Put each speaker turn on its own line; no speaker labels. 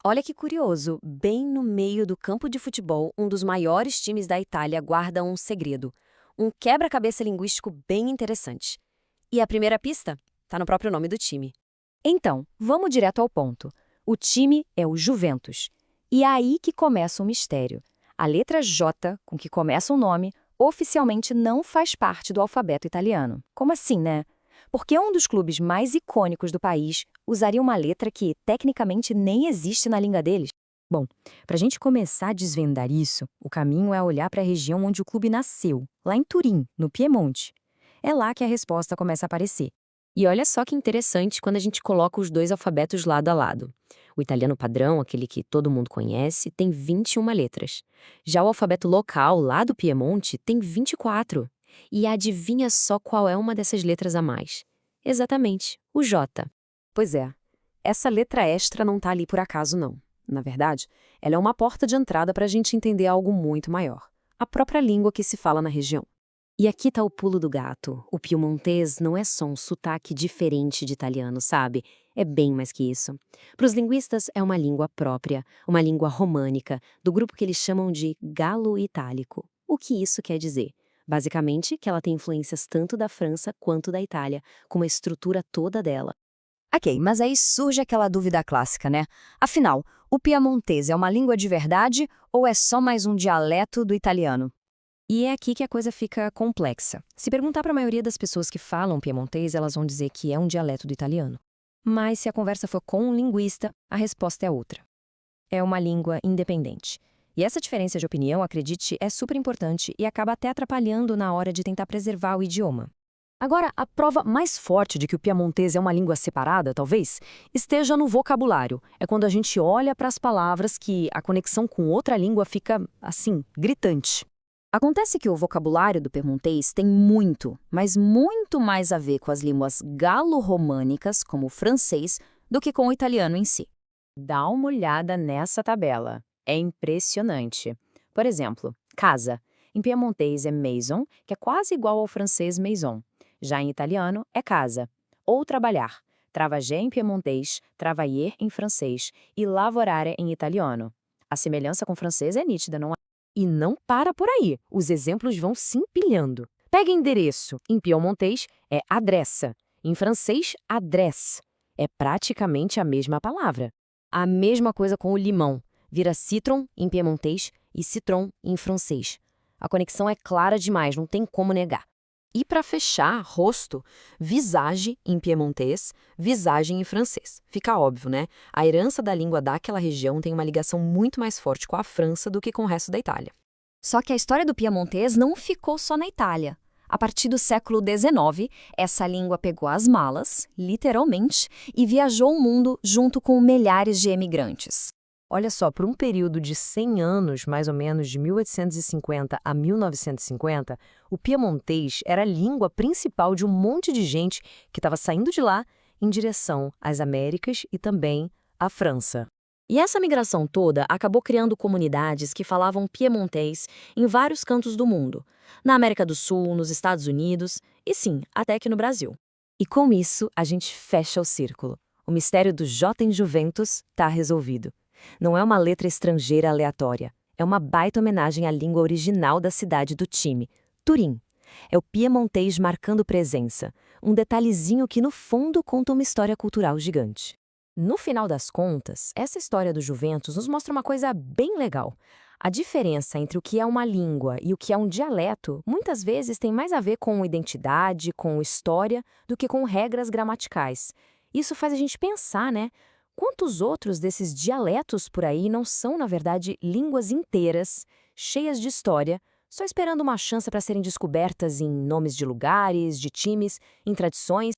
Olha que curioso, bem no meio do campo de futebol, um dos maiores times da Itália guarda um segredo. Um quebra-cabeça linguístico bem interessante. E a primeira pista? Tá no próprio nome do time.
Então, vamos direto ao ponto. O time é o Juventus. E é aí que começa o mistério. A letra J, com que começa o nome, oficialmente não faz parte do alfabeto italiano. Como assim, né? Porque um dos clubes mais icônicos do país usaria uma letra que, tecnicamente, nem existe na língua deles. Bom, para a gente começar a desvendar isso, o caminho é olhar para a região onde o clube nasceu, lá em Turim, no Piemonte. É lá que a resposta começa a aparecer.
E olha só que interessante quando a gente coloca os dois alfabetos lado a lado. O italiano padrão, aquele que todo mundo conhece, tem 21 letras. Já o alfabeto local, lá do Piemonte, tem 24. E adivinha só qual é uma dessas letras a mais? Exatamente, o J.
Pois é, essa letra extra não tá ali por acaso, não. Na verdade, ela é uma porta de entrada para a gente entender algo muito maior. A própria língua que se fala na região.
E aqui tá o pulo do gato. O piemontês não é só um sotaque diferente de italiano, sabe? É bem mais que isso. Para os linguistas, é uma língua própria, uma língua românica, do grupo que eles chamam de galo-itálico. O que isso quer dizer? Basicamente, que ela tem influências tanto da França quanto da Itália, com uma estrutura toda dela.
Ok, mas aí surge aquela dúvida clássica, né? Afinal, o piemontês é uma língua de verdade ou é só mais um dialeto do italiano?
E é aqui que a coisa fica complexa. Se perguntar para a maioria das pessoas que falam piemontês, elas vão dizer que é um dialeto do italiano. Mas se a conversa for com um linguista, a resposta é outra. É uma língua independente. E essa diferença de opinião, acredite, é super importante e acaba até atrapalhando na hora de tentar preservar o idioma.
Agora, a prova mais forte de que o piemontês é uma língua separada, talvez, esteja no vocabulário. É quando a gente olha para as palavras que a conexão com outra língua fica, assim, gritante. Acontece que o vocabulário do piemontês tem muito, mas muito mais a ver com as línguas galo-românicas, como o francês, do que com o italiano em si.
Dá uma olhada nessa tabela. É impressionante. Por exemplo, casa. Em piemontês é maison, que é quase igual ao francês maison. Já em italiano é casa. Ou trabalhar. Travagé em piemontês, travailler em francês e lavorare em italiano. A semelhança com o francês é nítida, não é?
E não para por aí, os exemplos vão se empilhando. Pega endereço, em piemontês é adressa, em francês, adresse. É praticamente a mesma palavra. A mesma coisa com o limão, vira citron em piemontês e citron em francês. A conexão é clara demais, não tem como negar. E para fechar, rosto, visage em piemontês, visage em francês. Fica óbvio, né? A herança da língua daquela região tem uma ligação muito mais forte com a França do que com o resto da Itália.
Só que a história do piemontês não ficou só na Itália. A partir do século XIX, essa língua pegou as malas, literalmente, e viajou o mundo junto com milhares de emigrantes.
Olha só, por um período de 100 anos, mais ou menos de 1850 a 1950, o piemontês era a língua principal de um monte de gente que estava saindo de lá em direção às Américas e também à França. E essa migração toda acabou criando comunidades que falavam piemontês em vários cantos do mundo, na América do Sul, nos Estados Unidos e sim, até aqui no Brasil. E com isso, a gente fecha o círculo. O mistério do J em Juventus está resolvido. Não é uma letra estrangeira aleatória. É uma baita homenagem à língua original da cidade do time, Turim. É o piemontês marcando presença, um detalhezinho que no fundo conta uma história cultural gigante. No final das contas, essa história do Juventus nos mostra uma coisa bem legal. A diferença entre o que é uma língua e o que é um dialeto muitas vezes tem mais a ver com identidade, com história, do que com regras gramaticais. Isso faz a gente pensar, né? Quantos outros desses dialetos por aí não são, na verdade, línguas inteiras, cheias de história, só esperando uma chance para serem descobertas em nomes de lugares, de times, em tradições?